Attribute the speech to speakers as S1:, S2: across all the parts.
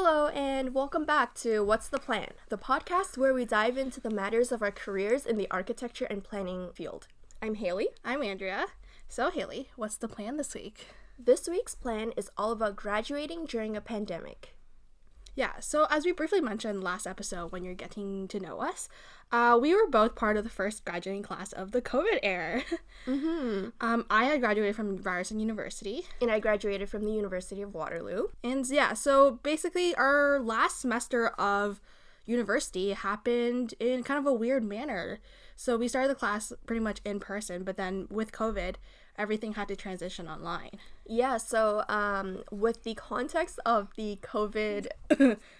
S1: Hello, and welcome back to What's the Plan, the podcast where we dive into the matters of our careers in the architecture and planning field. I'm Hayley.
S2: I'm Andrea. So, Hayley, what's the plan this week?
S1: This week's plan is all about graduating during a pandemic.
S2: Yeah, so as we briefly mentioned last episode when you're getting to know us, we were both part of the first graduating class of the COVID era. I had graduated from Ryerson University.
S1: And I graduated from the University of Waterloo.
S2: And yeah, so basically our last semester of university happened in kind of a weird manner. So we started the class pretty much in person, but then with COVID, everything had to transition online.
S1: Yeah, so with the context of the COVID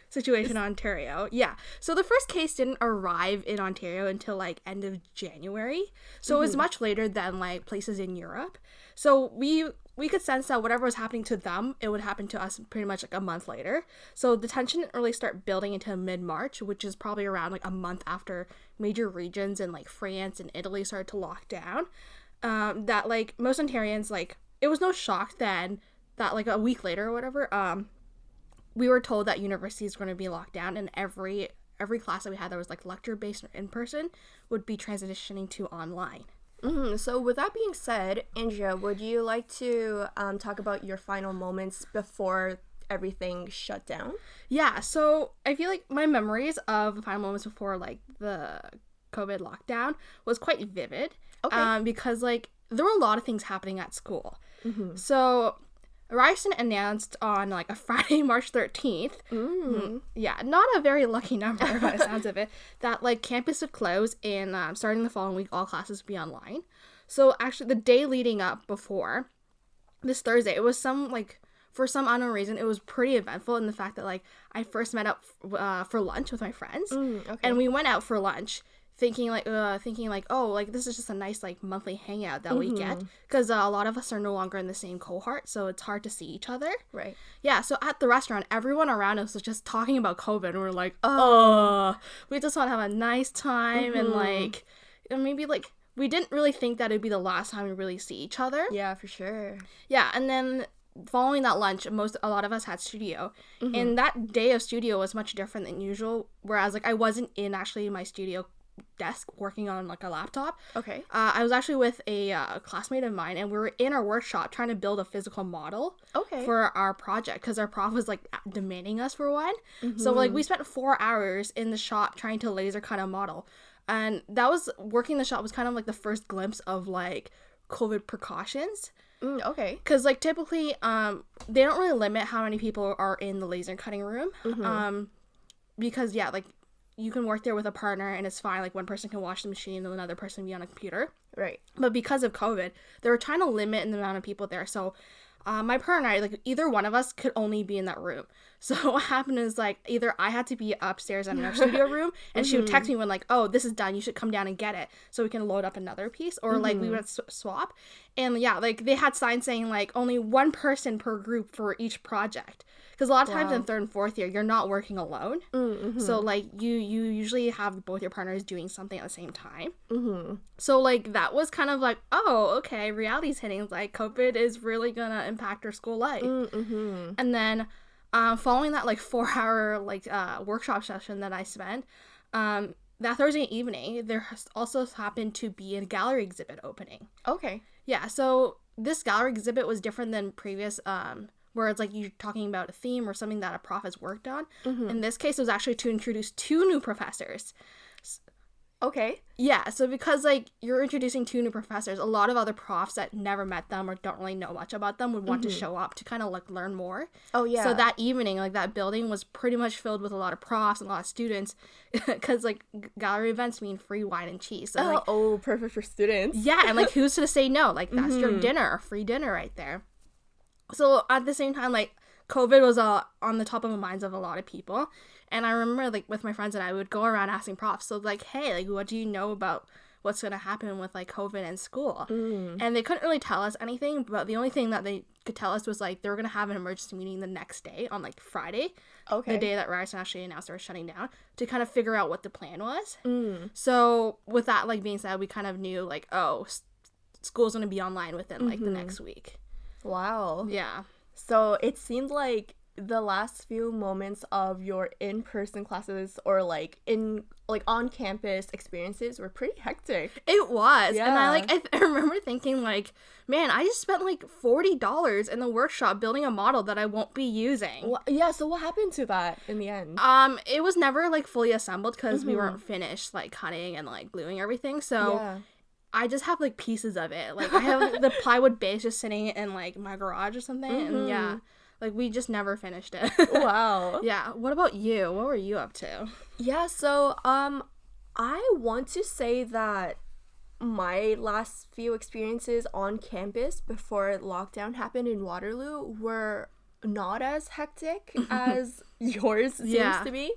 S2: situation in Ontario. Yeah. So the first case didn't arrive in Ontario until like end of January. So it was much later than like places in Europe. So we could sense that whatever was happening to them, it would happen to us pretty much like a month later. So the tension didn't really start building until mid-March, which is probably around like a month after major regions in like France and Italy started to lock down. That like most Ontarians, like it was no shock then that like a week later or whatever, we were told that universities were going to be locked down, and every class that we had that was like lecture based or in person would be transitioning to online.
S1: So with that being said, Andrea, would you like to talk about your final moments before everything shut down?
S2: Yeah, so I feel like my memories of the final moments before like the COVID lockdown was quite vivid.
S1: Okay.
S2: Because like there were a lot of things happening at school. So Ryerson announced on like a Friday, March 13th. Yeah, not a very lucky number by the sounds of it, that like campus would close and starting the following week, all classes would be online. So actually the day leading up before this Thursday, it was for some unknown reason, it was pretty eventful in the fact that like I first met up for lunch with my friends. And we went out for lunch thinking like oh, like this is just a nice like monthly hangout that we get, because a lot of us are no longer in the same cohort, so it's hard to see each other.
S1: Right.
S2: Yeah, so at the restaurant, everyone around us was just talking about COVID, and we're like, we just want to have a nice time, and like, and maybe like we didn't really think that it'd be the last time we really see each other.
S1: Yeah, for sure.
S2: Yeah, and then following that lunch, a lot of us had studio, and that day of studio was much different than usual, whereas like I wasn't in actually my studio desk working on like a laptop.
S1: Okay.
S2: I was actually with a classmate of mine, and we were in our workshop trying to build a physical model for our project, because our prof was like demanding us for one. So like we spent 4 hours in the shop trying to laser cut a model, and that was working the shop was kind of like the first glimpse of like COVID precautions.
S1: Okay.
S2: Because like typically they don't really limit how many people are in the laser cutting room, because yeah, like you can work there with a partner and it's fine. Like one person can wash the machine and another person be on a computer.
S1: Right.
S2: But because of COVID, they were trying to limit the amount of people there. So my partner and I, like either one of us could only be in that room. So what happened is like either I had to be upstairs in our studio room, and she would text me when like, oh, this is done, you should come down and get it so we can load up another piece, or like we would swap. And yeah, like they had signs saying like only one person per group for each project, because a lot of times in third and fourth year you're not working alone. So like you usually have both your partners doing something at the same time. So like that was kind of like, oh, okay, reality's hitting, like COVID is really gonna impact our school life. And then following that like 4-hour like workshop session that I spent, that Thursday evening there also happened to be a gallery exhibit opening.
S1: Okay.
S2: Yeah, so this gallery exhibit was different than previous where it's like you're talking about a theme or something that a prof has worked on. In this case, it was actually to introduce 2 new professors.
S1: Okay.
S2: Yeah, so because like you're introducing 2 new professors, a lot of other profs that never met them or don't really know much about them would want to show up to kind of like learn more.
S1: Oh yeah.
S2: So that evening, like that building was pretty much filled with a lot of profs and a lot of students, because like gallery events mean free wine and cheese. So, like,
S1: perfect for students.
S2: Yeah, and like who's to say no? Like that's your dinner, free dinner right there. So at the same time, like COVID was on the top of the minds of a lot of people. And I remember like with my friends and I would go around asking profs, so like, hey, like what do you know about what's going to happen with like COVID and school? And they couldn't really tell us anything, but the only thing that they could tell us was like they were going to have an emergency meeting the next day on like Friday, the day that Ryerson actually announced they were shutting down, to kind of figure out what the plan was. So with that like being said, we kind of knew like, oh, school's going to be online within like the next week.
S1: Wow.
S2: Yeah.
S1: So it seemed like the last few moments of your in-person classes or like on campus experiences were pretty hectic.
S2: It was.
S1: Yeah.
S2: And I remember thinking like, man, I just spent like $40 in the workshop building a model that I won't be using.
S1: Yeah, so what happened to that in the end?
S2: It was never like fully assembled because we weren't finished like cutting and like gluing everything. So
S1: Yeah.
S2: I just have like pieces of it. Like I have the plywood base just sitting in like my garage or something. And yeah, like we just never finished it.
S1: Wow.
S2: Yeah. What about you? What were you up to?
S1: Yeah, so I want to say that my last few experiences on campus before lockdown happened in Waterloo were not as hectic as yours seems to be.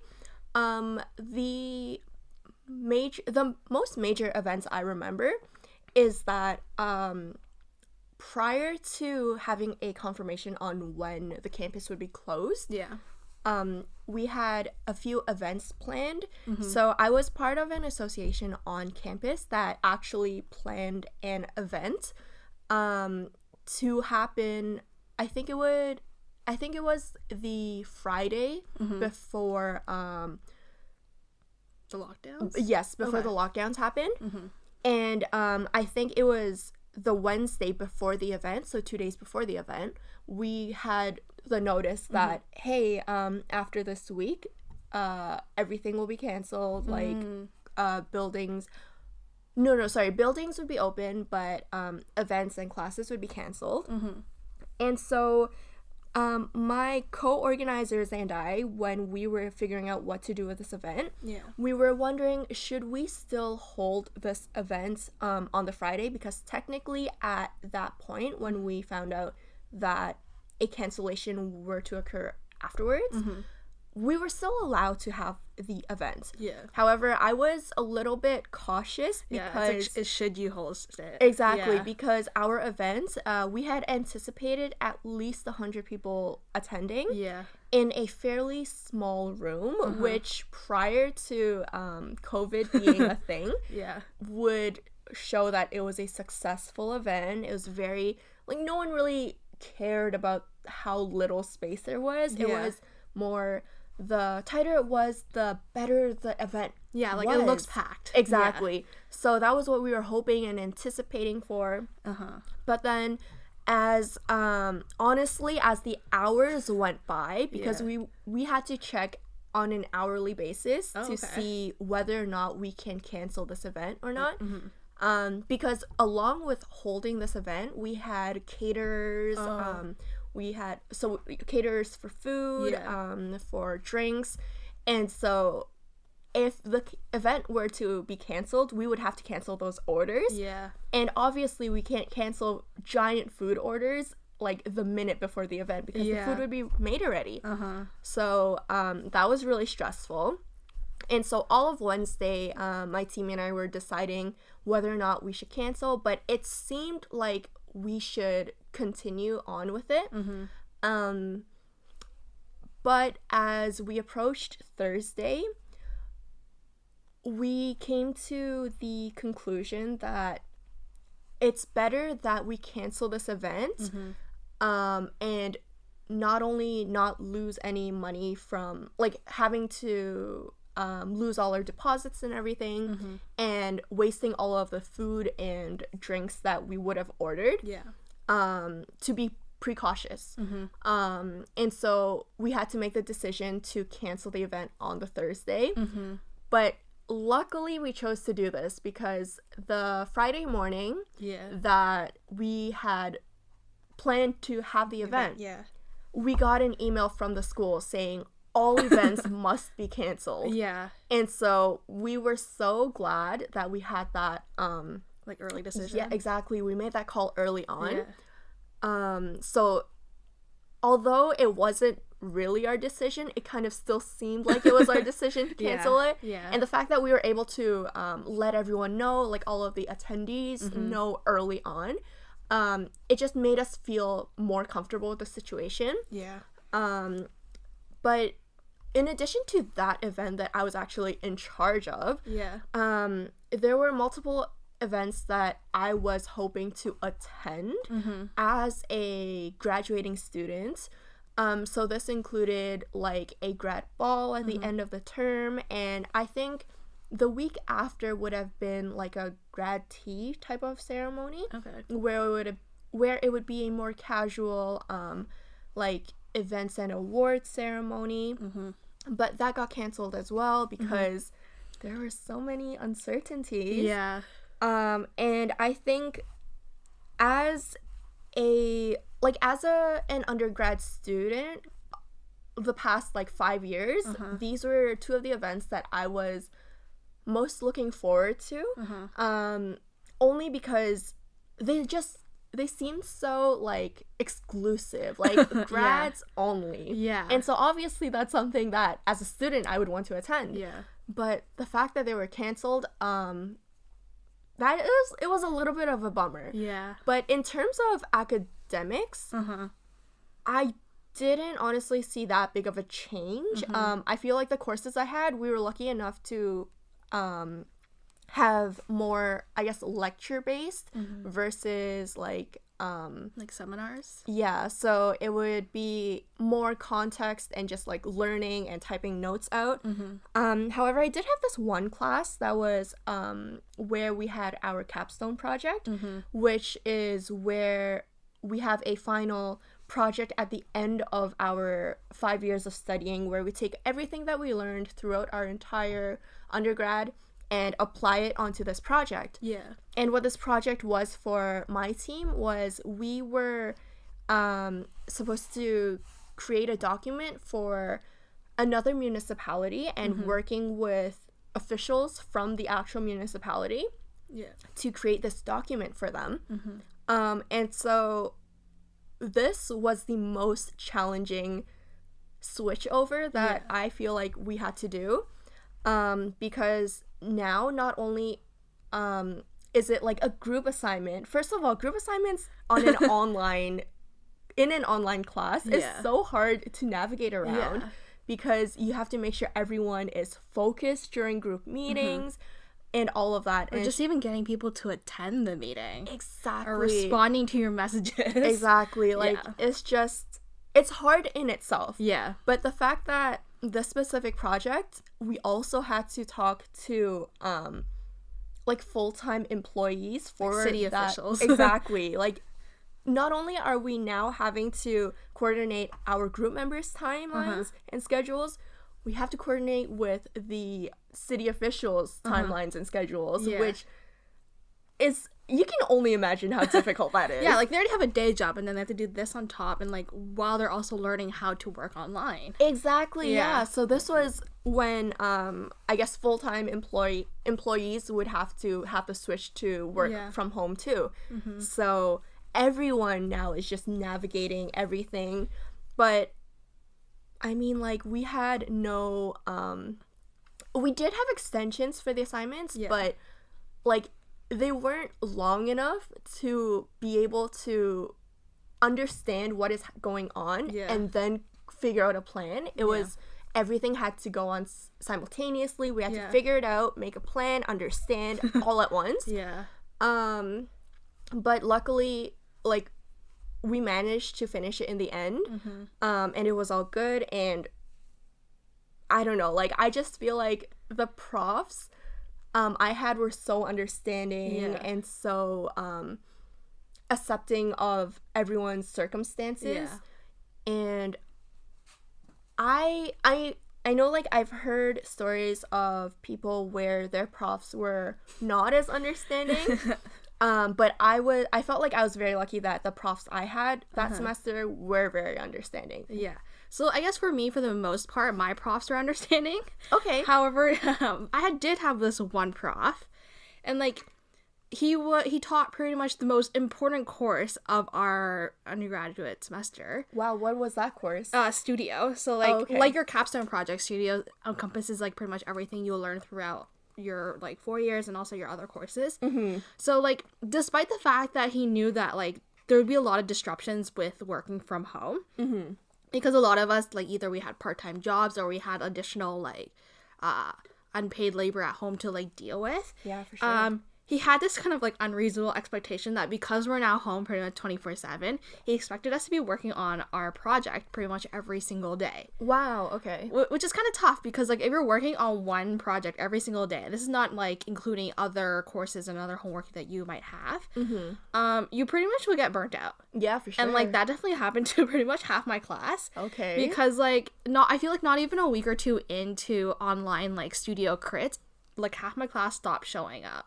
S1: The most major events I remember is that prior to having a confirmation on when the campus would be closed, we had a few events planned. So I was part of an association on campus that actually planned an event to happen. I think it was the Friday before
S2: the lockdowns?
S1: Yes, before the lockdowns happened. And I think it was the Wednesday before the event, so 2 days before the event, we had the notice that, hey, after this week, everything will be canceled. Like, buildings would be open, but events and classes would be canceled. And so my co-organizers and I, when we were figuring out what to do with this event, we were wondering, should we still hold this event on the Friday? Because technically at that point, when we found out that a cancellation were to occur afterwards, we were still allowed to have the event. However, I was a little bit cautious because
S2: should you host it?
S1: Exactly, because our event, we had anticipated at least 100 people attending in a fairly small room, which prior to COVID being a thing, would show that it was a successful event. It was very, like, no one really cared about how little space there was. It was more, the tighter it was, the better the event was.
S2: It looks packed.
S1: Exactly. So that was what we were hoping and anticipating for. But then as honestly, as the hours went by, because we had to check on an hourly basis to see whether or not we can cancel this event or not. Because along with holding this event, we had caterers, we had caterers for food, for drinks, and so if the event were to be canceled, we would have to cancel those orders. And obviously we can't cancel giant food orders like the minute before the event because the food would be made already. So that was really stressful. And so all of Wednesday, my team and I were deciding whether or not we should cancel, but it seemed like we should continue on with it. But as we approached Thursday, we came to the conclusion that it's better that we cancel this event and not only not lose any money from, like, having to lose all our deposits and everything and wasting all of the food and drinks that we would have ordered to be precautious. And so we had to make the decision to cancel the event on the Thursday. But luckily we chose to do this because the Friday morning that we had planned to have the event, we got an email from the school saying all events must be canceled. And so we were so glad that we had that
S2: like early decision.
S1: Yeah, exactly. We made that call early on. So although it wasn't really our decision, it kind of still seemed like it was our decision to cancel it. And the fact that we were able to let everyone know, like all of the attendees know early on, it just made us feel more comfortable with the situation. But in addition to that event that I was actually in charge of, there were multiple events that I was hoping to attend as a graduating student. So this included like a grad ball at the end of the term, and I think the week after would have been like a grad tea type of ceremony, where it would be a more casual like events and awards ceremony. But that got canceled as well because there were so many uncertainties.
S2: Yeah.
S1: And I think as an undergrad student, the past like 5 years, these were two of the events that I was most looking forward to. Only because they seem so like exclusive, like grads only.
S2: Yeah.
S1: And so obviously that's something that as a student I would want to attend.
S2: Yeah.
S1: But the fact that they were canceled, it was a little bit of a bummer.
S2: Yeah.
S1: But in terms of academics, I didn't honestly see that big of a change. I feel like the courses I had, we were lucky enough to have more, I guess, lecture-based versus like
S2: seminars.
S1: Yeah, so it would be more context and just like learning and typing notes out. However, I did have this one class that was where we had our capstone project, which is where we have a final project at the end of our 5 years of studying, where we take everything that we learned throughout our entire undergrad and apply it onto this project.
S2: Yeah.
S1: And what this project was for my team was we were supposed to create a document for another municipality and working with officials from the actual municipality to create this document for them. And so this was the most challenging switch over that I feel like we had to do, because now not only is it like a group assignment. First of all, group assignments on an in an online class is so hard to navigate around because you have to make sure everyone is focused during group meetings and all of that.
S2: Or
S1: and
S2: just even getting people to attend the meeting.
S1: Exactly.
S2: Or responding to your messages.
S1: Exactly. Like, it's hard in itself.
S2: Yeah.
S1: But the fact that this specific project, we also had to talk to like full-time employees for
S2: like city officials.
S1: Exactly. Like, not only are we now having to coordinate our group members' timelines and schedules, we have to coordinate with the city officials' timelines and schedules, which is, you can only imagine how difficult that is.
S2: Yeah, like they already have a day job and then they have to do this on top, and like while they're also learning how to work online.
S1: Exactly, yeah. So this was when I guess full-time employees would have to switch to work from home too. So everyone now is just navigating everything. But I mean, like, we had no we did have extensions for the assignments, but like they weren't long enough to be able to understand what is going on and then figure out a plan. It was, everything had to go on simultaneously. We had to figure it out, make a plan, understand all at once. But luckily, like, we managed to finish it in the end, and it was all good. And I don't know, like, I just feel like the profs I had were so understanding and so accepting of everyone's circumstances. And I know, like, I've heard stories of people where their profs were not as understanding. But I felt like I was very lucky that the profs I had that semester were very understanding.
S2: Yeah. So I guess for me, for the most part, my profs were understanding.
S1: Okay.
S2: However, I did have this one prof, and like he taught pretty much the most important course of our undergraduate semester.
S1: Wow, what was that course?
S2: Studio. So like like your capstone project, studio encompasses like pretty much everything you'll learn throughout your like 4 years and also your other courses. So like, despite the fact that he knew that like there would be a lot of disruptions with working from home, because a lot of us, like, either we had part-time jobs or we had additional like unpaid labor at home to like deal with.
S1: Yeah, for sure.
S2: he had this kind of like unreasonable expectation that because we're now home pretty much 24/7, he expected us to be working on our project pretty much every single day.
S1: Wow, okay.
S2: Which is kind of tough because like if you're working on one project every single day, this is not like including other courses and other homework that you might have, you pretty much will get burnt out.
S1: Yeah, for sure.
S2: And like that definitely happened to pretty much half my class.
S1: Okay.
S2: Because like I feel like not even a week or two into online like studio crits, like half my class stopped showing up.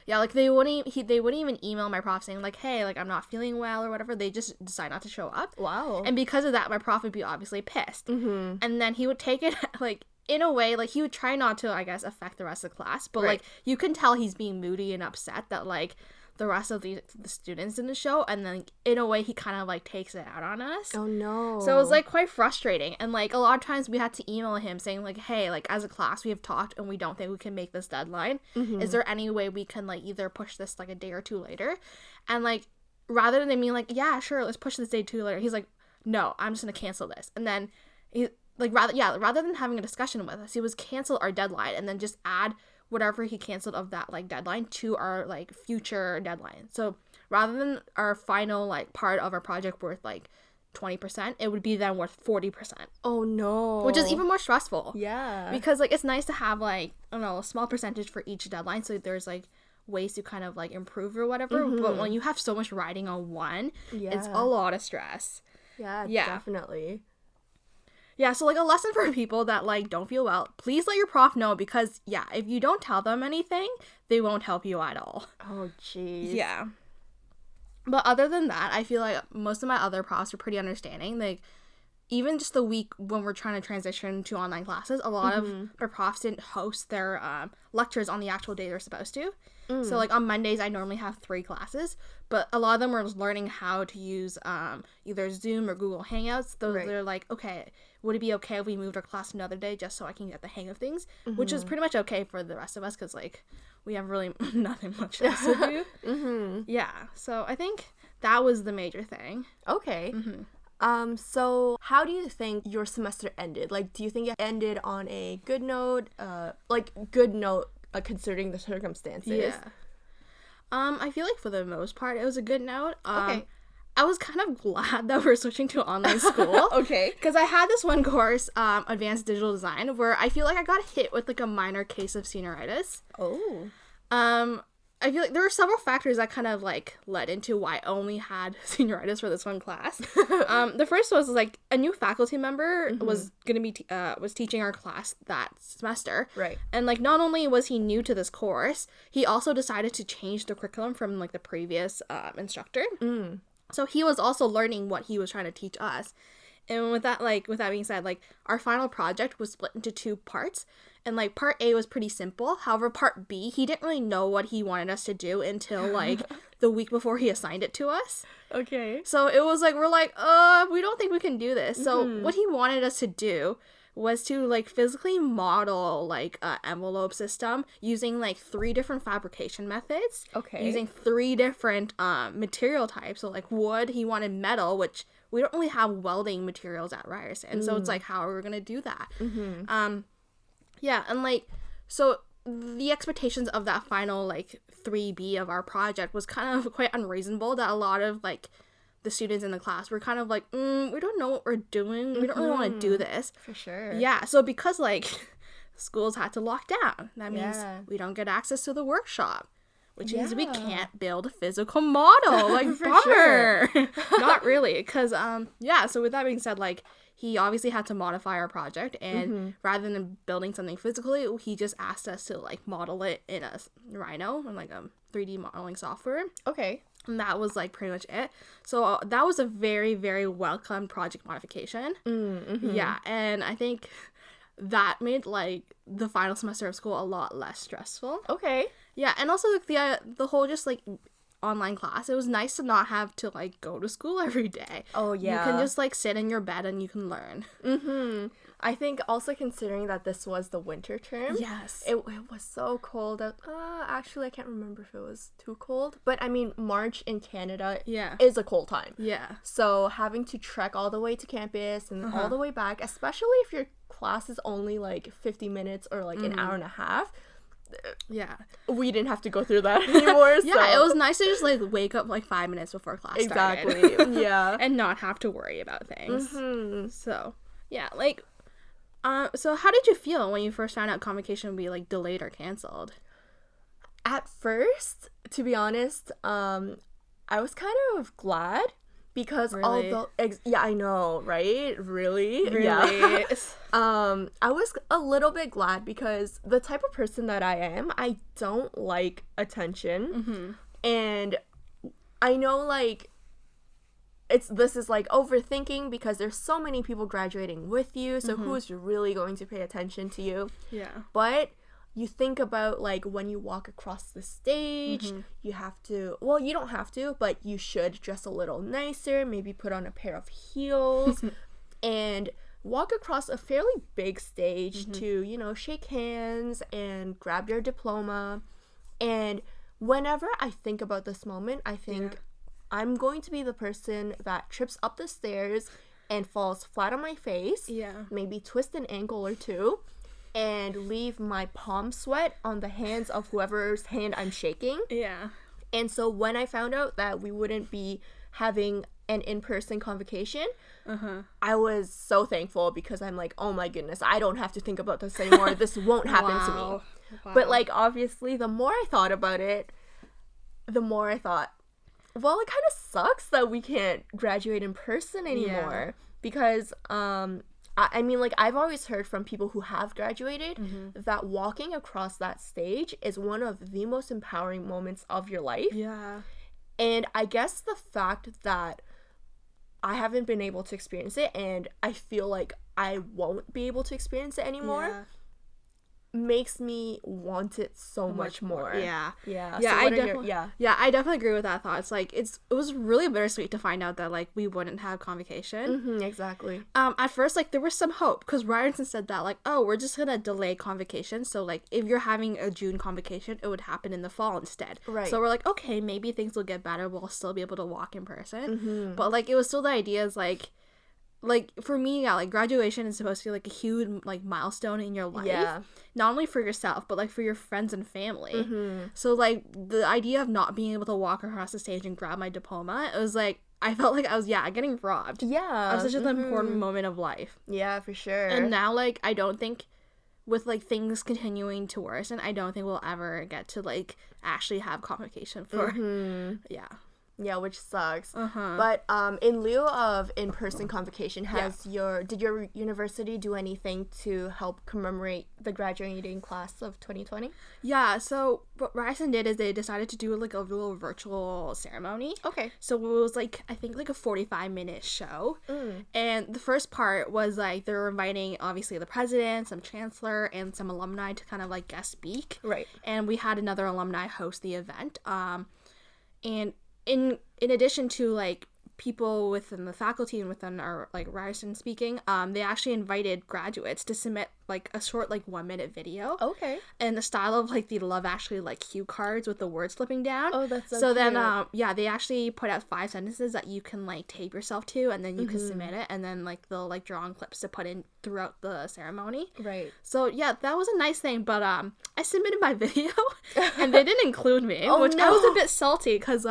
S2: Yeah, like they wouldn't even email my prof saying like, hey, like I'm not feeling well or whatever. They just decide not to show up.
S1: Wow.
S2: And because of that, my prof would be obviously pissed. And then he would take it like in a way, like he would try not to, I guess, affect the rest of the class, but like you can tell he's being moody and upset that like the rest of the students in the show, and then in a way he kind of like takes it out on us.
S1: Oh no.
S2: So it was like quite frustrating, and like a lot of times we had to email him saying like, hey, like as a class we have talked and we don't think we can make this deadline. Is there any way we can like either push this like a day or two later? And like rather than being like, yeah, sure, let's push this day 2 later, he's like, no, I'm just gonna cancel this. And then he like rather than having a discussion with us, he was cancel our deadline and then just add whatever he canceled of that like deadline to our like future deadline. So rather than our final like part of our project worth like 20%, it would be then worth 40%.
S1: Oh no.
S2: Which is even more stressful.
S1: Yeah.
S2: Because like it's nice to have like, I don't know, a small percentage for each deadline, so there's like ways to kind of like improve or whatever. But when you have so much riding on one, it's a lot of stress.
S1: Yeah, definitely.
S2: Yeah, so like a lesson for people that like don't feel well, please let your prof know, because yeah, if you don't tell them anything, they won't help you at all.
S1: Oh jeez.
S2: Yeah. But other than that, I feel like most of my other profs are pretty understanding. Like even just the week when we're trying to transition to online classes, a lot of our profs didn't host their lectures on the actual day they're supposed to. So like on Mondays I normally have 3 classes, but a lot of them were learning how to use either Zoom or Google Hangouts. They're like, okay, would it be okay if we moved our class another day just so I can get the hang of things? Which is pretty much okay for the rest of us because like we have really nothing much else to do. Yeah, so I think that was the major thing.
S1: Okay. So how do you think your semester ended? Like, do you think it ended on a good note? Considering the circumstances.
S2: Yeah. I feel like for the most part it was a good note.
S1: Okay.
S2: I was kind of glad that we're switching to online school.
S1: Okay.
S2: Because I had this one course, Advanced Digital Design, where I feel like I got hit with like a minor case of senioritis.
S1: Oh.
S2: I feel like there were several factors that kind of like led into why I only had senioritis for this one class. The first was like a new faculty member was gonna be was teaching our class that semester.
S1: Right.
S2: And like not only was he new to this course, he also decided to change the curriculum from like the previous instructor. So he was also learning what he was trying to teach us. And with that being said, like our final project was split into 2 parts. And like part A was pretty simple. However, part B, he didn't really know what he wanted us to do until like the week before he assigned it to us.
S1: Okay.
S2: So it was like, we're like, we don't think we can do this. So what he wanted us to do was to like physically model like an envelope system using like 3 different fabrication methods.
S1: Okay.
S2: Using 3 different material types. So like wood, he wanted metal, which we don't really have welding materials at Ryerson. So it's like, how are we going to do that? Yeah, and like, so the expectations of that final like 3B of our project was kind of quite unreasonable, that a lot of like the students in the class were kind of like, we don't know what we're doing. We don't really want to do this.
S1: For sure.
S2: Yeah, so because like schools had to lock down, that means we don't get access to the workshop, which means we can't build a physical model. Like, bummer. Sure. Not really, because so with that being said, like he obviously had to modify our project, and rather than building something physically, he just asked us to like model it in a Rhino and like a 3D modeling software.
S1: Okay.
S2: And that was like pretty much it. So that was a very, very welcome project modification. Yeah, and I think that made like the final semester of school a lot less stressful.
S1: Okay.
S2: Yeah, and also like the whole just like online class, it was nice to not have to like go to school every day.
S1: Oh yeah.
S2: You can just like sit in your bed and you can learn.
S1: I think also considering that this was the winter term.
S2: Yes.
S1: It was so cold. Actually, I can't remember if it was too cold. But I mean, March in Canada is a cold time.
S2: Yeah.
S1: So having to trek all the way to campus and all the way back, especially if your class is only like 50 minutes or like an hour and a half, we didn't have to go through that anymore.
S2: Yeah, it was nice to just like wake up like 5 minutes before class started.
S1: Exactly. Yeah.
S2: And not have to worry about things. So yeah, like so how did you feel when you first found out convocation would be like delayed or canceled?
S1: At first, to be honest, I was kind of glad because although yeah, I know, right? Really? Yeah. I was a little bit glad because the type of person that I am, I don't like attention. And I know like this is like overthinking because there's so many people graduating with you, so who's really going to pay attention to you? Yeah. But you think about like when you walk across the stage, you have to, well, you don't have to, but you should dress a little nicer, maybe put on a pair of heels and walk across a fairly big stage to, you know, shake hands and grab your diploma. And whenever I think about this moment, I think I'm going to be the person that trips up the stairs and falls flat on my face, maybe twist an ankle or two, and leave my palm sweat on the hands of whoever's hand I'm shaking. Yeah. And so when I found out that we wouldn't be having an in-person convocation, I was so thankful because I'm like, oh my goodness, I don't have to think about this anymore. This won't happen to me. Wow. But like, obviously, the more I thought about it, the more I thought, well, it kind of sucks that we can't graduate in person anymore. Because, I mean, like, I've always heard from people who have graduated that walking across that stage is one of the most empowering moments of your life. Yeah. And I guess the fact that I haven't been able to experience it and I feel like I won't be able to experience it anymore makes me want it so much more. Yeah. So
S2: I definitely agree with that thought. It's like it was really bittersweet to find out that like we wouldn't have convocation.
S1: Exactly.
S2: At first, like there was some hope because Ryerson said that like, oh, we're just gonna delay convocation, so like if you're having a June convocation, it would happen in the fall instead. Right. So we're like, okay, maybe things will get better, we'll still be able to walk in person. But like it was still the idea is like for me, like graduation is supposed to be like a huge like milestone in your life, not only for yourself but like for your friends and family. So like the idea of not being able to walk across the stage and grab my diploma, it was like I felt like I was getting robbed of such an important moment of life. Yeah, for sure. And now like I don't think with like things continuing to worsen, I don't think we'll ever get to like actually have convocation for Yeah, which sucks. But in lieu of in-person convocation, did your university do anything to help commemorate the graduating class of 2020? Yeah, so what Ryerson did is they decided to do like a little virtual ceremony. Okay. So it was like, I think like a 45-minute show. And the first part was like they were inviting obviously the president, some chancellor, and some alumni to kind of like guest speak. Right. And we had another alumni host the event. And in addition to like people within the faculty and within our like Ryerson speaking, they actually invited graduates to submit like a short like 1-minute video. Okay. In the style of like the Love Actually like cue cards with the words slipping down. Oh, that's so cute. Then they actually put out 5 sentences that you can like tape yourself to, and then you can submit it, and then like they'll like draw on clips to put in throughout the ceremony. Right. So yeah, that was a nice thing, but I submitted my video and they didn't include me, which I was a bit salty because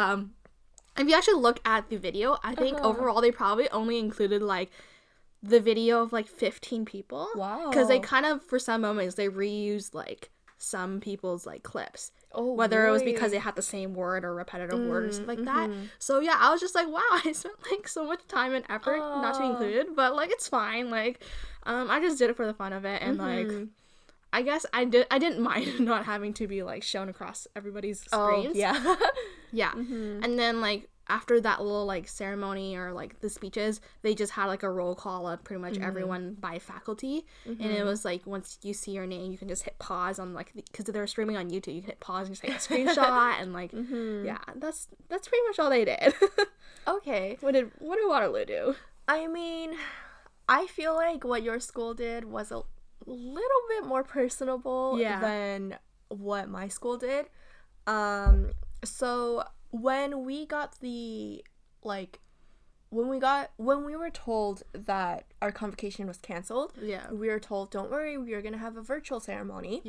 S2: if you actually look at the video, I think overall they probably only included like the video of like 15 people. Wow. Because they kind of, for some moments, they reused like some people's like clips. Oh, whether it was because they had the same word or repetitive word or something like that. So yeah, I was just like, wow, I spent like so much time and effort not to be included, but like it's fine. Like, I just did it for the fun of it, and like, I guess I didn't mind not having to be like shown across everybody's screens. Oh, yeah. Yeah. And then like after that little like ceremony or like the speeches, they just had like a roll call of pretty much everyone by faculty. And it was like once you see your name, you can just hit pause on like, because they're streaming on YouTube, you can hit pause and just take a screenshot and like yeah, that's pretty much all they did. Okay. What did Waterloo do?
S1: I mean, I feel like what your school did was a little bit more personable than what my school did. So when we got the like when we were told that our convocation was canceled, we were told, don't worry, we are gonna have a virtual ceremony.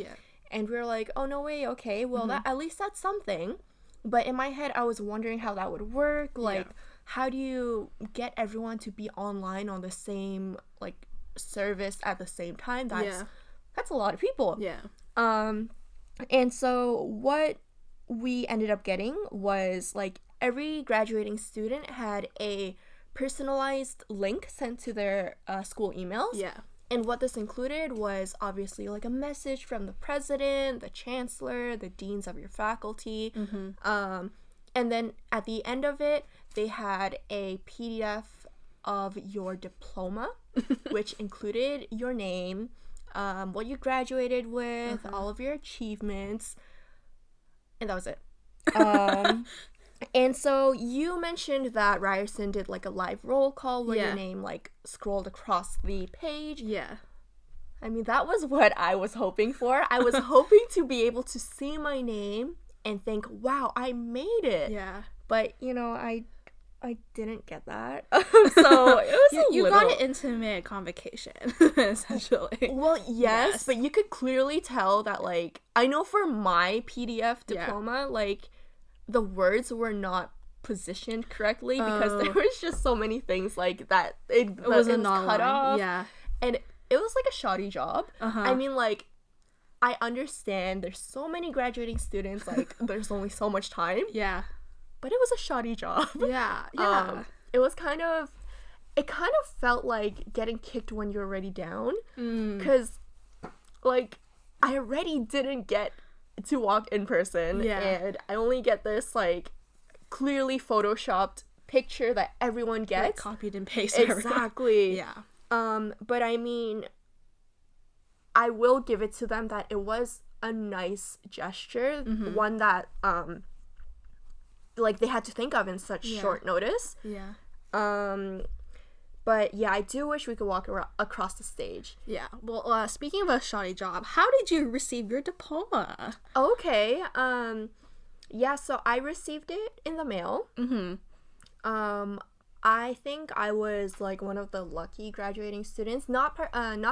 S1: And we were like, oh, no way, okay, well, that at least that's something. But in my head, I was wondering how that would work. Like, how do you get everyone to be online on the same, like, service at the same time? That's a lot of people.
S2: Yeah.
S1: And so what we ended up getting was, like, every graduating student had a personalized link sent to their school emails.
S2: Yeah.
S1: And what this included was obviously like a message from the president, the chancellor, the deans of your faculty. And then at the end of it, they had a PDF of your diploma, which included your name, what you graduated with, all of your achievements. And that was it. And so you mentioned that Ryerson did like a live roll call where your name like scrolled across the page.
S2: Yeah.
S1: I mean, that was what I was hoping for. I was hoping to be able to see my name and think, wow, I made it.
S2: Yeah.
S1: But, you know, I didn't get that. So it was
S2: you got it into mid-convocation, essentially.
S1: Well, yes, but you could clearly tell that, like, I know for my PDF diploma, like, the words were not positioned correctly because there was just so many things like that. It was cut off.
S2: Yeah.
S1: And it was like a shoddy job. I mean, like, I understand there's so many graduating students, like, there's only so much time.
S2: Yeah.
S1: But it was a shoddy job.
S2: Yeah.
S1: It was kind of felt like getting kicked when you're already down. Because, like, I already didn't get to walk in person, and I only get this like clearly photoshopped picture that everyone gets,
S2: like copied and pasted.
S1: Exactly.
S2: Yeah.
S1: But I mean, I will give it to them that it was a nice gesture, one that like they had to think of in such short notice.
S2: Yeah.
S1: But yeah, I do wish we could walk across the stage.
S2: Yeah. Well, speaking of a shoddy job, how did you receive your diploma?
S1: Okay. Yeah, so I received it in the mail. I think I was like one of the lucky graduating students, not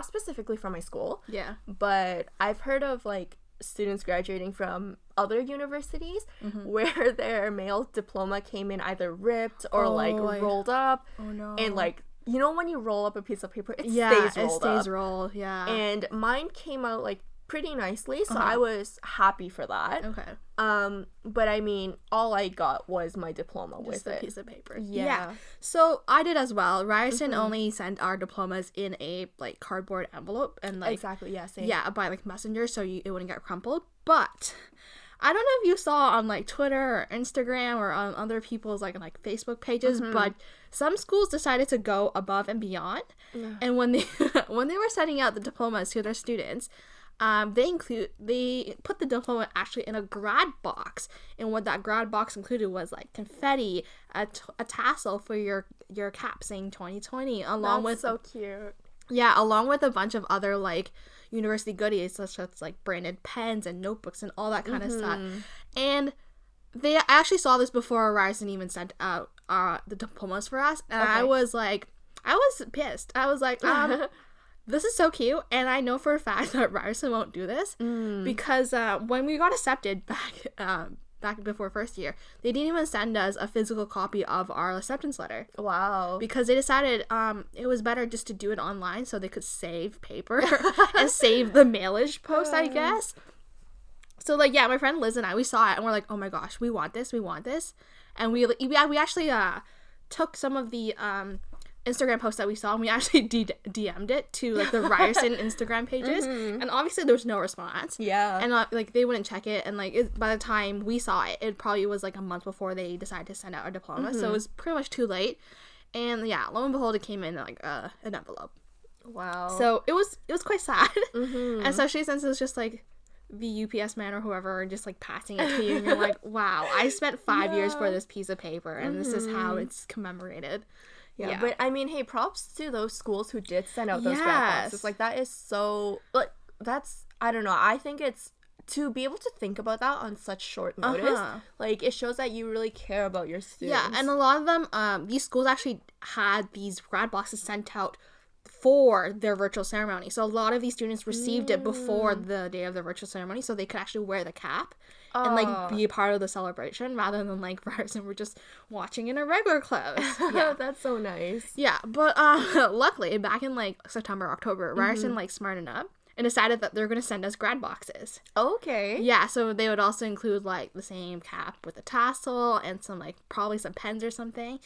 S1: specifically from my school.
S2: Yeah.
S1: But I've heard of like students graduating from other universities where their mail diploma came in either ripped or rolled up.
S2: Oh no.
S1: And like, you know when you roll up a piece of paper, it stays rolled.
S2: Yeah.
S1: And mine came out like pretty nicely, so I was happy for that.
S2: Okay.
S1: But I mean, all I got was my diploma with
S2: a
S1: it.
S2: Piece of paper.
S1: Yeah.
S2: So I did as well. Ryerson only sent our diplomas in a like cardboard envelope and like
S1: exactly same.
S2: Yeah, by like messenger, so it wouldn't get crumpled. But I don't know if you saw on like Twitter or Instagram or on other people's like Facebook pages, but some schools decided to go above and beyond. And when they were sending out the diplomas to their students, they put the diploma actually in a grad box, and what that grad box included was like confetti, a tassel for your cap saying 2020, along with
S1: so cute.
S2: Yeah, along with a bunch of other like university goodies such as like branded pens and notebooks and all that kind of stuff. And I actually saw this before Ryerson even sent out the diplomas for us, and I was pissed. I was like, this is so cute, and I know for a fact that Ryerson won't do this because when we got accepted back before first year, they didn't even send us a physical copy of our acceptance letter.
S1: Wow.
S2: Because they decided it was better just to do it online so they could save paper and save the mailage post, I guess. So like, yeah, my friend Liz and I, we saw it and we're like, oh my gosh, we want this. And we actually took some of the Instagram post that we saw, and we actually DM'd it to like the Ryerson Instagram pages, and obviously there was no response.
S1: Yeah.
S2: And like they wouldn't check it, and like by the time we saw it, it probably was like a month before they decided to send out our diploma, so it was pretty much too late. And yeah, lo and behold, it came in like an envelope.
S1: Wow.
S2: So it was quite sad, and especially since it was just like the UPS man or whoever just like passing it to you, and you're like, wow, I spent 5 years for this piece of paper, and this is how it's commemorated.
S1: Yeah, but I mean, hey, props to those schools who did send out those grad boxes. Like, that is so, like, that's, I don't know, I think it's, to be able to think about that on such short notice, like, it shows that you really care about your students.
S2: Yeah, and a lot of them, these schools actually had these grad boxes sent out for their virtual ceremony. So a lot of these students received it before the day of the virtual ceremony, so they could actually wear the cap and like be a part of the celebration rather than like Ryerson were just watching in a regular clothes.
S1: Yeah, that's so nice.
S2: Yeah, but luckily back in like September, October, Ryerson like smartened up and decided that they're going to send us grad boxes.
S1: Okay.
S2: Yeah, so they would also include like the same cap with a tassel and some like probably some pens or something.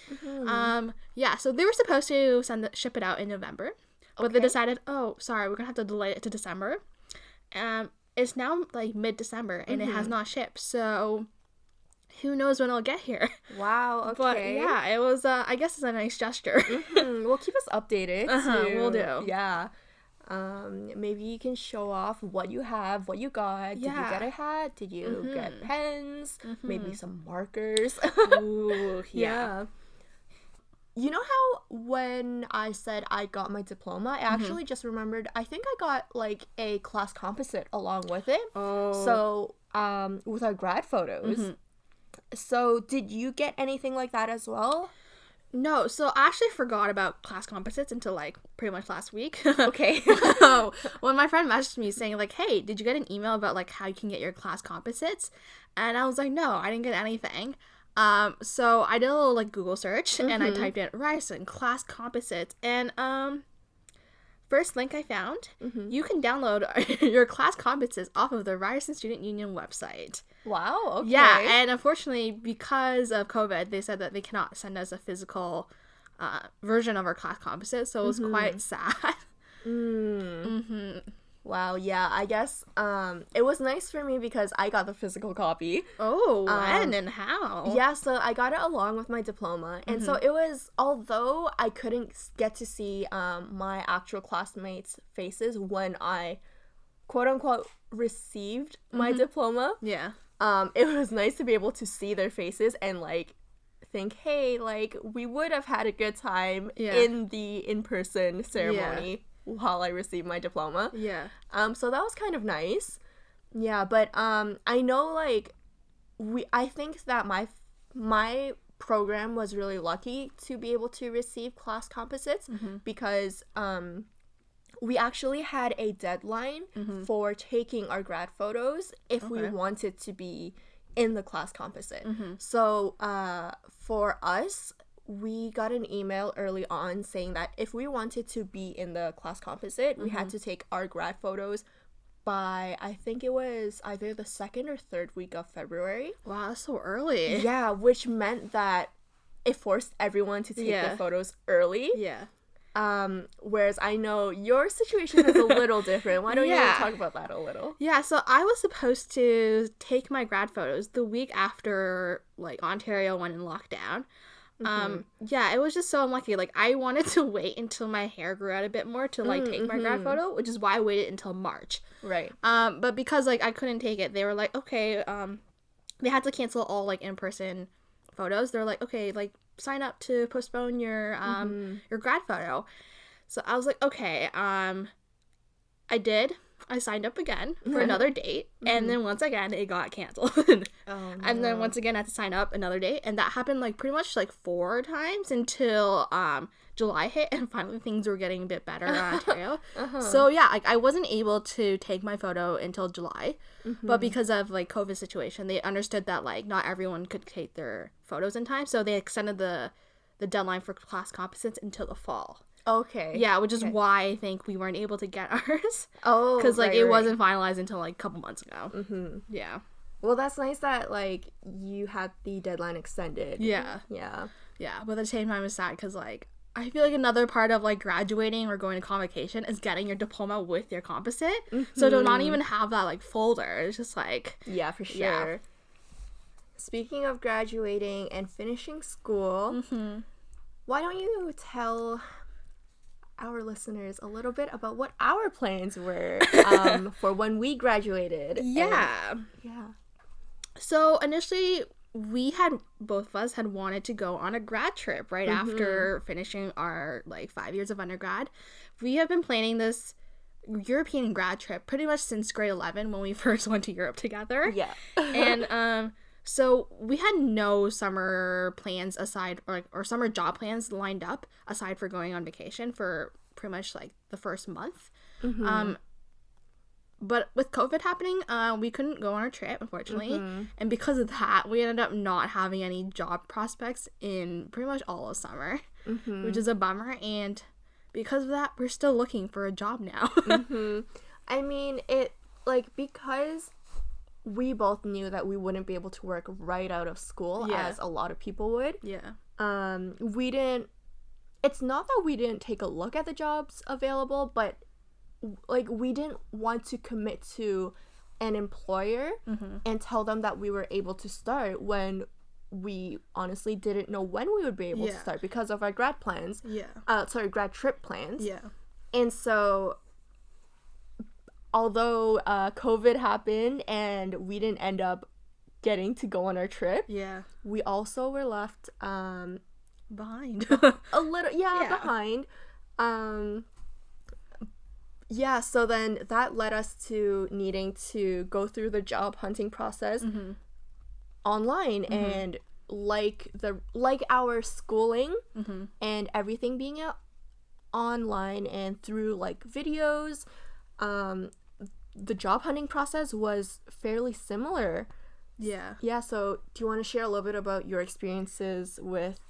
S2: Yeah, so they were supposed to ship it out in November, but they decided, oh, sorry, we're going to have to delay it to December. It's now like mid-December and it has not shipped, so who knows when it'll get here.
S1: Wow, okay.
S2: But yeah, it was, I guess it's a nice gesture.
S1: Well, keep us updated.
S2: We'll do.
S1: Yeah. Maybe you can show off what you have, what you got. Did you get a hat? Did you get pens? Maybe some markers.
S2: Ooh, yeah.
S1: You know how when I said I got my diploma, I actually just remembered, I think I got like a class composite along with it.
S2: Oh.
S1: So, with our grad photos. So, did you get anything like that as well?
S2: No, so I actually forgot about class composites until like pretty much last week.
S1: Okay.
S2: When my friend messaged me saying like, hey, did you get an email about like how you can get your class composites? And I was like, no, I didn't get anything. So I did a little like Google search and I typed in Ryerson class composites and first link I found, you can download your class composites off of the Ryerson Student Union website.
S1: Wow, okay.
S2: Yeah, and unfortunately because of COVID, they said that they cannot send us a physical version of our class composites, so it was quite sad.
S1: Wow, yeah, I guess it was nice for me because I got the physical copy.
S2: Oh, when and how?
S1: Yeah, so I got it along with my diploma. And so it was, although I couldn't get to see my actual classmates' faces when I, quote unquote, received my diploma.
S2: Yeah.
S1: It was nice to be able to see their faces and like think, hey, like we would have had a good time in the in-person ceremony while I received my diploma.
S2: Yeah.
S1: So that was kind of nice. Yeah, but I know like I think that my program was really lucky to be able to receive class composites because we actually had a deadline for taking our grad photos if we wanted to be in the class composite. So for us, we got an email early on saying that if we wanted to be in the class composite, we had to take our grad photos by, I think it was either the 2nd or 3rd week of February.
S2: Wow, that's so early.
S1: Yeah, which meant that it forced everyone to take their photos early.
S2: Yeah.
S1: Whereas I know your situation is a little different. Why don't you talk about that a little?
S2: Yeah, so I was supposed to take my grad photos the week after, like, Ontario went in lockdown. Yeah, it was just so unlucky. Like, I wanted to wait until my hair grew out a bit more to, like, take my grad photo, which is why I waited until March.
S1: Right.
S2: But because, like, I couldn't take it, they were like, okay, they had to cancel all, like, in-person photos. They're like, okay, like, sign up to postpone your grad photo. So I was like, okay, I did. I signed up again for another date, and then once again it got canceled. And then once again I had to sign up another date, and that happened like pretty much like 4 times until July hit, and finally things were getting a bit better in Ontario. So yeah, like I wasn't able to take my photo until July, but because of like COVID situation, they understood that like not everyone could take their photos in time, so they extended the deadline for class composites until the fall.
S1: Okay.
S2: Yeah, which is why I think we weren't able to get ours.
S1: Oh,
S2: because like it wasn't finalized until like a couple months ago. Yeah.
S1: Well, that's nice that like you had the deadline extended.
S2: Yeah.
S1: Yeah.
S2: Yeah, but at the same time, it's sad because like I feel like another part of like graduating or going to convocation is getting your diploma with your composite. So to not even have that like folder, it's just like
S1: yeah, for sure.
S2: Yeah.
S1: Speaking of graduating and finishing school, why don't you tell our listeners a little bit about what our plans were for when we graduated?
S2: Yeah.
S1: Yeah.
S2: So initially, both of us had wanted to go on a grad trip right after finishing our like 5 years of undergrad. We have been planning this European grad trip pretty much since grade 11 when we first went to Europe together.
S1: Yeah.
S2: And so we had no summer plans aside, or summer job plans lined up aside for going on vacation for pretty much like the first month. But with COVID happening, we couldn't go on our trip, unfortunately. And because of that, we ended up not having any job prospects in pretty much all of summer, which is a bummer. And because of that, we're still looking for a job now.
S1: I mean, because we both knew that we wouldn't be able to work right out of school, as a lot of people would. We didn't, it's not that we didn't take a look at the jobs available, but like we didn't want to commit to an employer and tell them that we were able to start when we honestly didn't know when we would be able to start because of our grad plans. Grad trip plans. And so although COVID happened and we didn't end up getting to go on our trip, we also were left
S2: behind.
S1: A little behind. So then that led us to needing to go through the job hunting process online, and like our schooling and everything being online and through like videos, the job hunting process was fairly similar. So do you want to share a little bit about your experiences with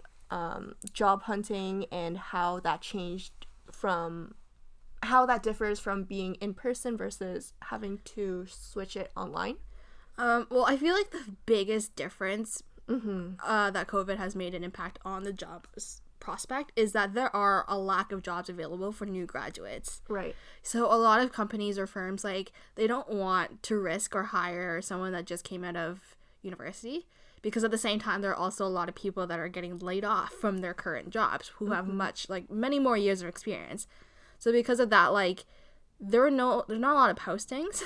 S1: job hunting and how that differs from being in person versus having to switch it online?
S2: Well, I feel like the biggest difference that COVID has made an impact on the job prospect is that there are a lack of jobs available for new graduates.
S1: Right.
S2: So a lot of companies or firms, like, they don't want to risk or hire someone that just came out of university, because at the same time there are also a lot of people that are getting laid off from their current jobs who have many more years of experience. So because of that, like, there's not a lot of postings.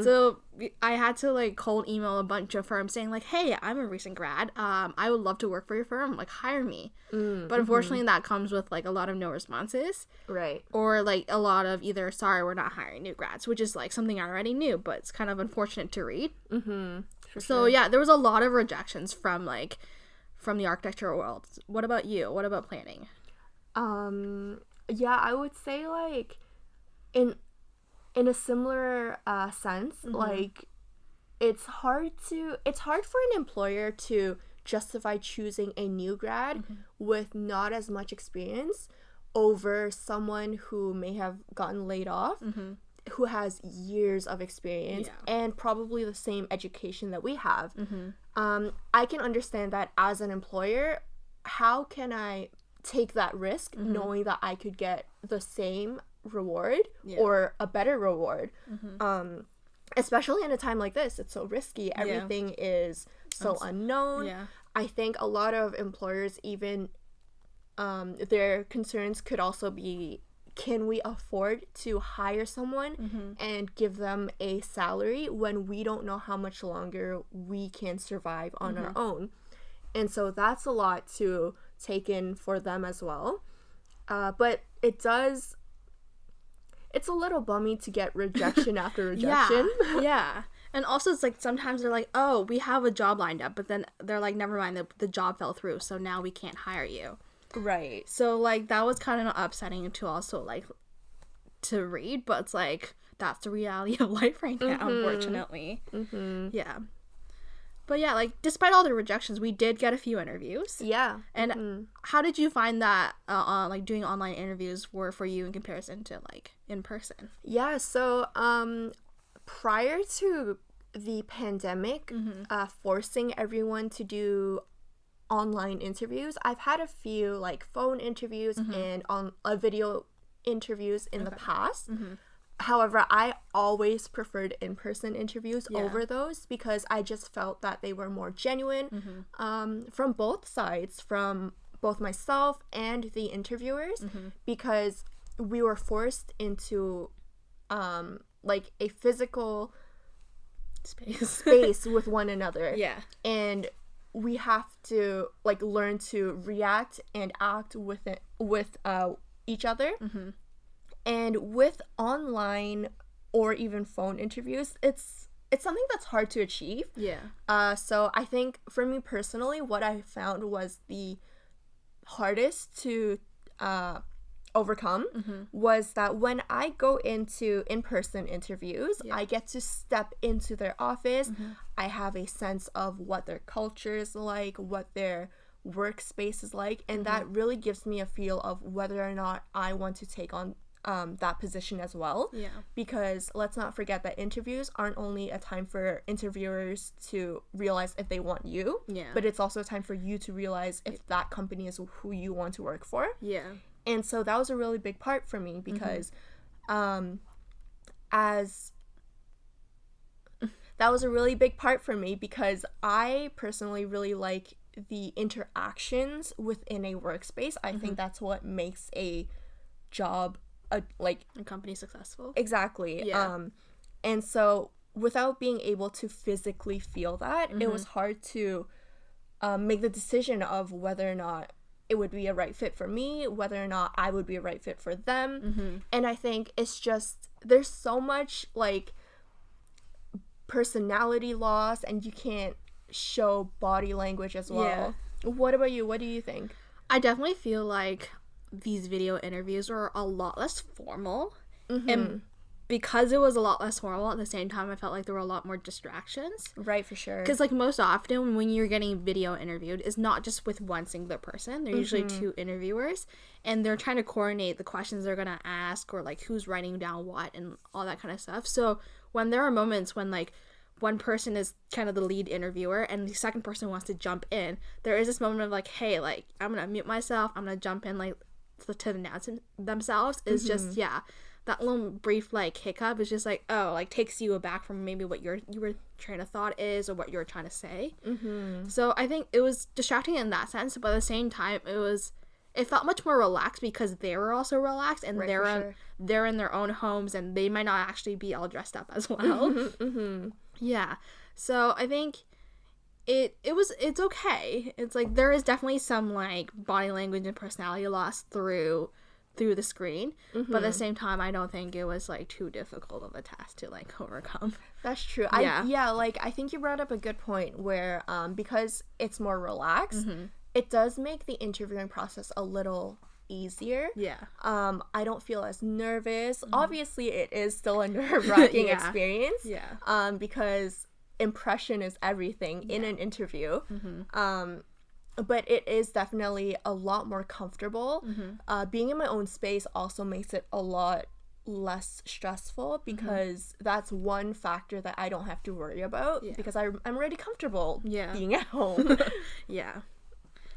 S2: So I had to like cold email a bunch of firms saying like, hey, I'm a recent grad, I would love to work for your firm, like, hire me. But unfortunately that comes with like a lot of no responses,
S1: right? Or
S2: like a lot of either, sorry, we're not hiring new grads, which is like something I already knew, but it's kind of unfortunate to read. So there was a lot of rejections from the architecture world. What about you? What about planning?
S1: I would say like in a similar sense, like it's hard for an employer to justify choosing a new grad with not as much experience over someone who may have gotten laid off, who has years of experience and probably the same education that we have. I can understand that as an employer. How can I take that risk knowing that I could get the same reward or a better reward? Especially in a time like this, it's so risky. Everything is so unknown. I think a lot of employers, even their concerns could also be, can we afford to hire someone and give them a salary when we don't know how much longer we can survive on our own? And so that's a lot to take in for them as well. But it's a little bummy to get rejection after rejection. And also it's like sometimes they're like, oh, we have a job lined up, but then they're like, never mind, the job fell through, so now we can't hire you. Right.
S2: So like that was kind of upsetting to also like to read, but it's like that's the reality of life right now, unfortunately. But yeah, like, despite all the rejections, we did get a few interviews. And how did you find that like doing online interviews were for you in comparison to like in person?
S1: So prior to the pandemic forcing everyone to do online interviews, I've had a few like phone interviews and on video interviews in the past. However, I always preferred in-person interviews over those, because I just felt that they were more genuine from both sides, from both myself and the interviewers, because we were forced into like a physical space with one another. And we have to like learn to react and act with each other. And with online or even phone interviews, it's something that's hard to achieve. So I think for me personally, what I found was the hardest to overcome was that when I go into in-person interviews, I get to step into their office. I have a sense of what their culture is like, what their workspace is like, and that really gives me a feel of whether or not I want to take on that position as well. Because let's not forget that interviews aren't only a time for interviewers to realize if they want you, but it's also a time for you to realize if that company is who you want to work for. And so that was a really big part for me because that was a really big part for me because I personally really like the interactions within a workspace. I think that's what makes a job a
S2: company successful.
S1: Exactly. And so without being able to physically feel that, it was hard to make the decision of whether or not it would be a right fit for me, whether or not I would be a right fit for them. And I think it's just, there's so much like personality loss, and you can't show body language as well. What about you? What do you think?
S2: I definitely feel like these video interviews are a lot less formal, and because it was a lot less formal, at the same time I felt like there were a lot more distractions.
S1: Right, for sure.
S2: Because like most often when you're getting video interviewed, it's not just with one singular person. They're usually two interviewers, and they're trying to coordinate the questions they're gonna ask, or like who's writing down what and all that kind of stuff. So when there are moments when like one person is kind of the lead interviewer and the second person wants to jump in, there is this moment of like, hey, like I'm gonna mute myself, I'm gonna jump in, like to announce themselves. Is just that little brief like hiccup is just like, oh, like takes you aback from maybe what your train of thought is or what you're trying to say. So I think it was distracting in that sense, but at the same time it felt much more relaxed because they were also relaxed, and they're in their own homes, and they might not actually be all dressed up as well. So I think it's okay. It's like there is definitely some like body language and personality loss through the screen, but at the same time I don't think it was like too difficult of a task to like overcome.
S1: That's true. I think you brought up a good point where because it's more relaxed, it does make the interviewing process a little easier. I don't feel as nervous. Obviously it is still a nerve-wracking experience, because impression is everything in an interview. But it is definitely a lot more comfortable. Being in my own space also makes it a lot less stressful because that's one factor that I don't have to worry about because I'm already comfortable being at home.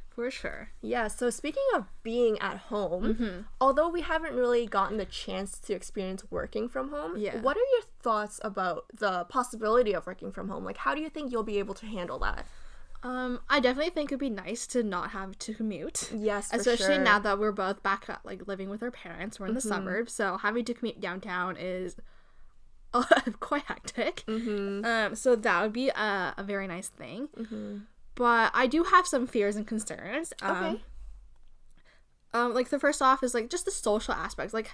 S2: For sure.
S1: So speaking of being at home, although we haven't really gotten the chance to experience working from home, what are your thoughts about the possibility of working from home? Like, how do you think you'll be able to handle that?
S2: I definitely think it'd be nice to not have to commute.
S1: Yes, for
S2: especially
S1: sure.
S2: now that we're both back at, like, living with our parents. We're in the suburbs, so having to commute downtown is quite hectic. So that would be a very nice thing. But I do have some fears and concerns. Like, the first off is, like, just the social aspects. Like,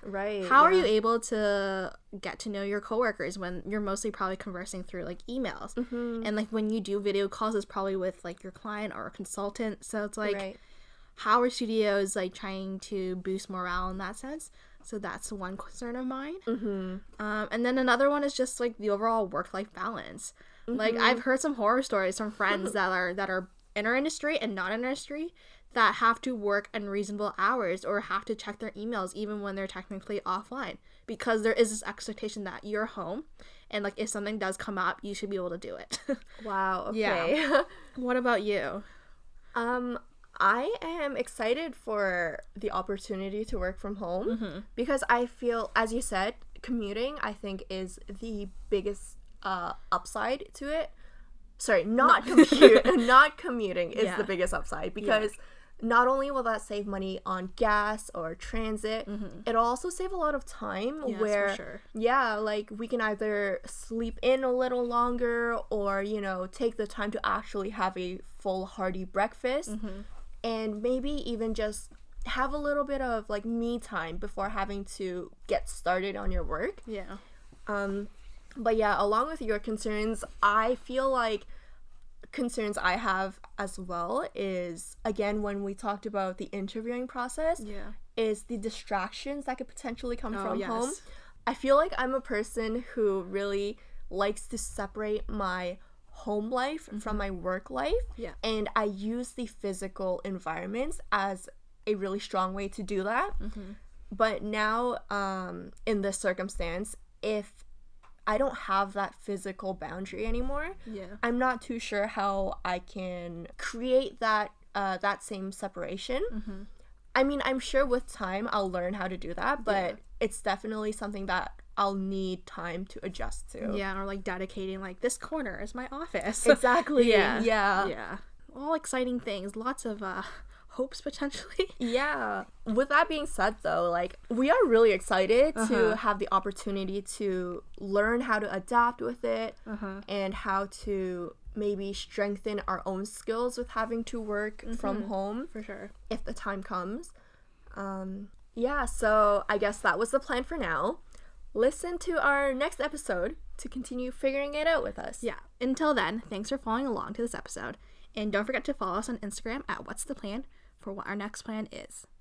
S2: how are you able to get to know your coworkers when you're mostly probably conversing through, like, emails? And, like, when you do video calls, it's probably with, like, your client or a consultant. So it's, like, how are studios, like, trying to boost morale in that sense? So that's one concern of mine. And then another one is just, like, the overall work-life balance. Like, I've heard some horror stories from friends that are in our industry and not in our industry that have to work unreasonable hours or have to check their emails even when they're technically offline because there is this expectation that you're home and, like, if something does come up, you should be able to do it.
S1: Wow, okay.
S2: What about you?
S1: I am excited for the opportunity to work from home because I feel, as you said, commuting, I think, is the biggest upside to it. Sorry, not commuting is the biggest upside because not only will that save money on gas or transit, it'll also save a lot of time where like we can either sleep in a little longer or, you know, take the time to actually have a full hearty breakfast and maybe even just have a little bit of, like, me time before having to get started on your work. But yeah, along with your concerns, I feel like concerns I have as well is, again, when we talked about the interviewing process, is the distractions that could potentially come from
S2: yes.
S1: home. I feel like I'm a person who really likes to separate my home life from my work life.
S2: Yeah.
S1: And I use the physical environments as a really strong way to do that. But now, in this circumstance, if I don't have that physical boundary anymore, I'm not too sure how I can create that that same separation. I mean, I'm sure with time I'll learn how to do that, but it's definitely something that I'll need time to adjust to.
S2: Yeah, or like dedicating like this corner is my office.
S1: Exactly.
S2: Yeah.
S1: Yeah.
S2: All exciting things. Lots of hopes potentially.
S1: Yeah. With that being said though, like we are really excited to have the opportunity to learn how to adapt with it and how to maybe strengthen our own skills with having to work from home.
S2: For sure.
S1: If the time comes. Yeah, so I guess that was the plan for now. Listen to our next episode to continue figuring it out with us.
S2: Yeah. Until then, thanks for following along to this episode. And don't forget to follow us on Instagram at What's the Plan for what our next plan is.